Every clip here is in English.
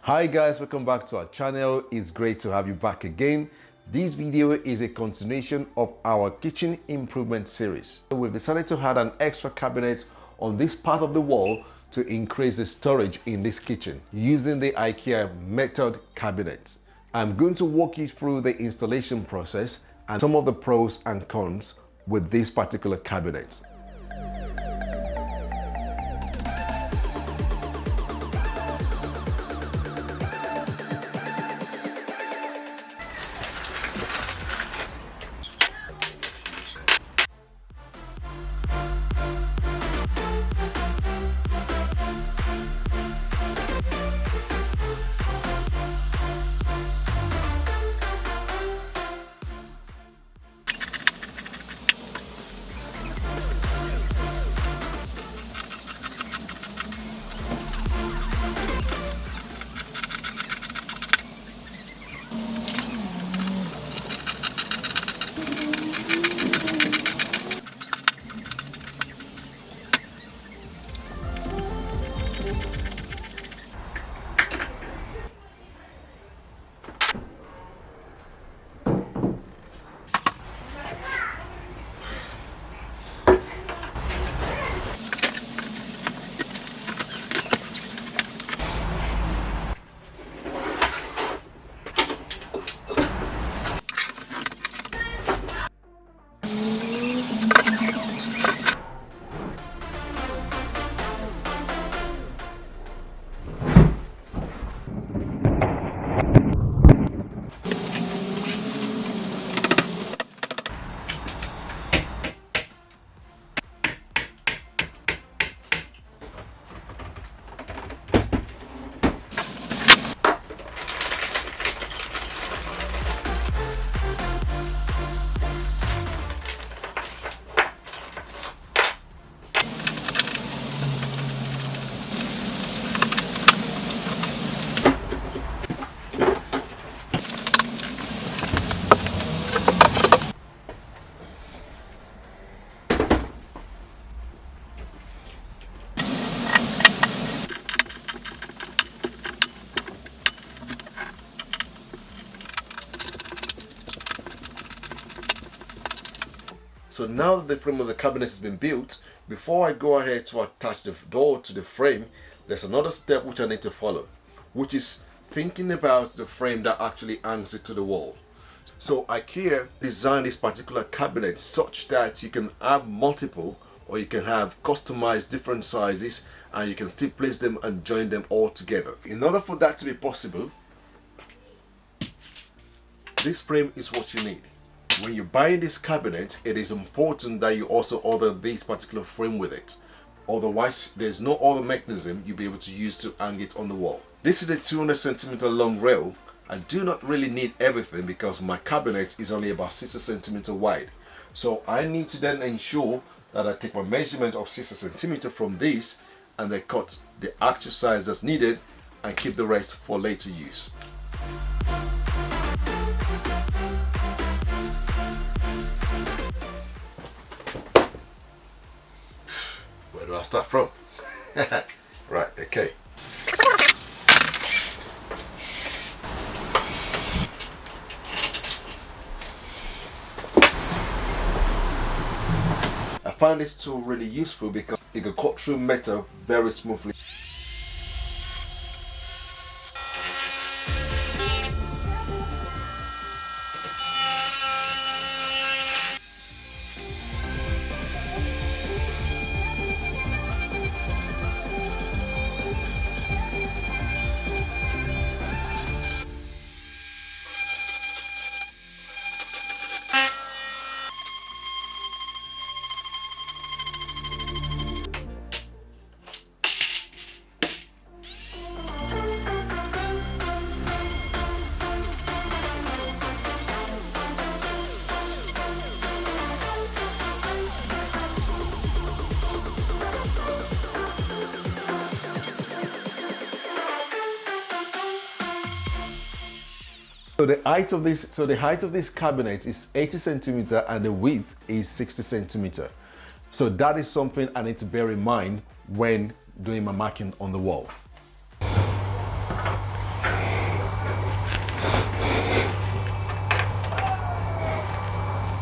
Hi guys, welcome back to our channel. It's great to have you back again. This video is a continuation of our kitchen improvement series. So we've decided to add an extra cabinet on this part of the wall to increase the storage in this kitchen using the Ikea method cabinet. I'm going to walk you through the installation process and some of the pros and cons with this particular cabinet. So now that the frame of the cabinet has been built, before I go ahead to attach the door to the frame, there's another step which I need to follow, which is thinking about the frame that actually hangs it to the wall. So Ikea designed this particular cabinet such that you can have multiple, or you can have customized different sizes, and you can still place them and join them all together. In order for that to be possible, this frame is what you need. When you're buying this cabinet, it is important that you also order this particular frame with it. Otherwise, there's no other mechanism you'll be able to use to hang it on the wall. This is a 200 centimeter long rail. I do not really need everything because my cabinet is only about 60 centimeter wide. So I need to then ensure that I take my measurement of 60 centimeter from this and then cut the actual size that's needed and keep the rest for later use. Where do I start from? Right, okay. I find this tool really useful because it can cut through metal very smoothly. So the height of this cabinet is 80 centimeter and the width is 60 centimeter. So that is something I need to bear in mind when doing my marking on the wall.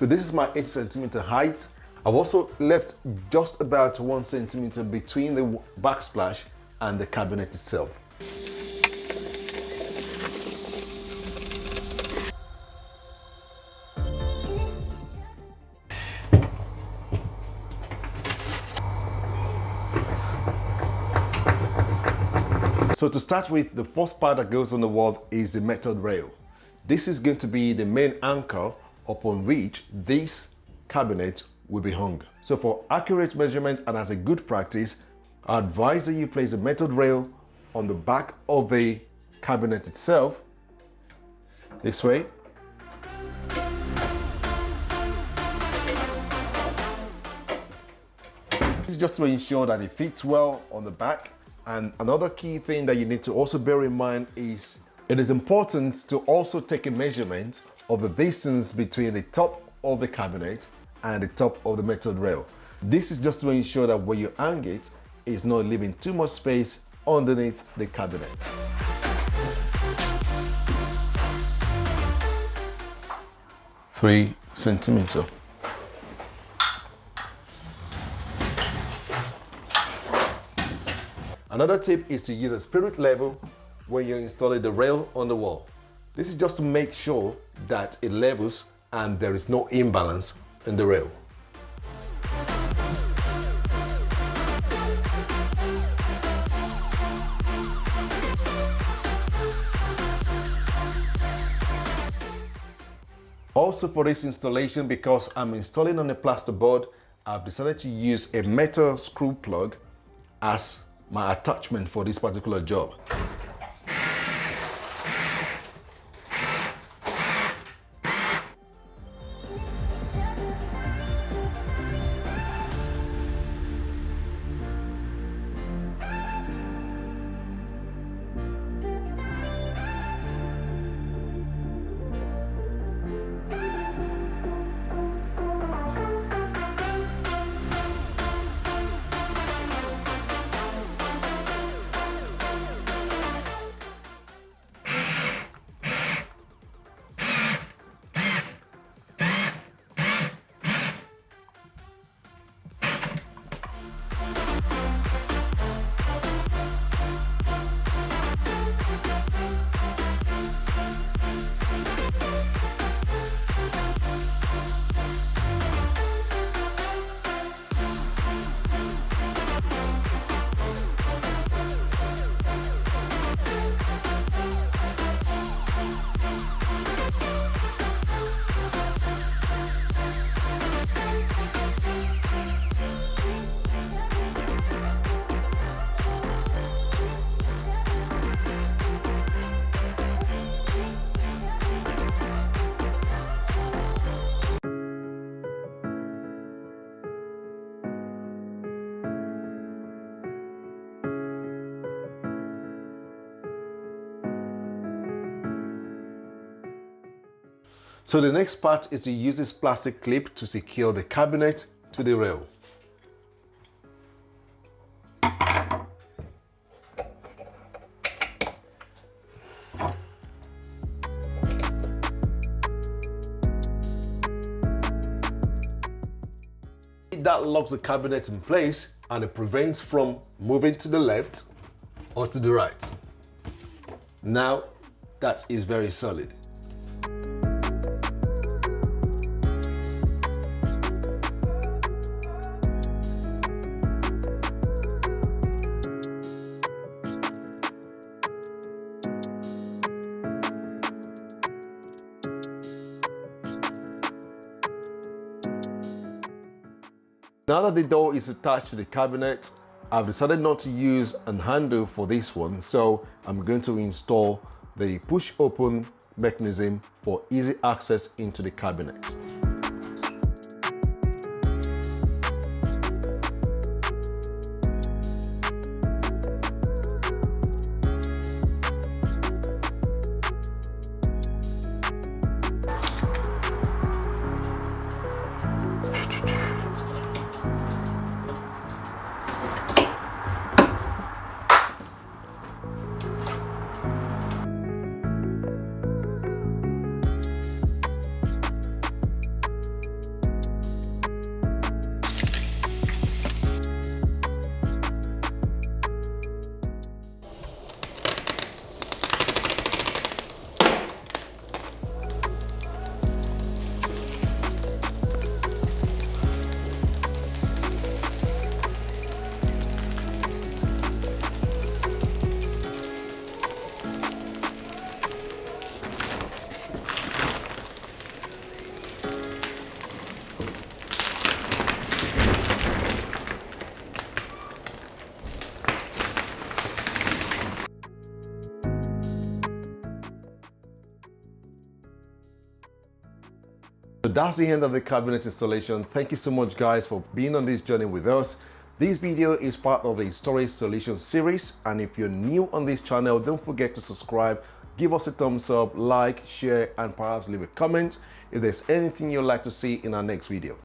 So this is my 8 centimeter height. I've also left just about 1 centimeter between the backsplash and the cabinet itself. So to start with, the first part that goes on the wall is the metal rail. This is going to be the main anchor upon which this cabinet will be hung. So for accurate measurement and as a good practice, I advise that you place the metal rail on the back of the cabinet itself, this way. This is just to ensure that it fits well on the back. And another key thing that you need to also bear in mind is it is important to also take a measurement of the distance between the top of the cabinet and the top of the metal rail. This is just to ensure that when you hang it, it's not leaving too much space underneath the cabinet. Three centimeter. Another tip is to use a spirit level when you're installing the rail on the wall. This is just to make sure that it levels and there is no imbalance in the rail. Also for this installation, because I'm installing on a plasterboard, I've decided to use a metal screw plug as my attachment for this particular job. So the next part is to use this plastic clip to secure the cabinet to the rail. That locks the cabinet in place and it prevents from moving to the left or to the right. Now that is very solid. Now that the door is attached to the cabinet, I've decided not to use a handle for this one, so I'm going to install the push open mechanism for easy access into the cabinet. So that's the end of the cabinet installation. Thank you so much guys for being on this journey with us. This video is part of the storage solution series, and if you're new on this channel, don't forget to subscribe, give us a thumbs up, like, share, and perhaps leave a comment if there's anything you'd like to see in our next video.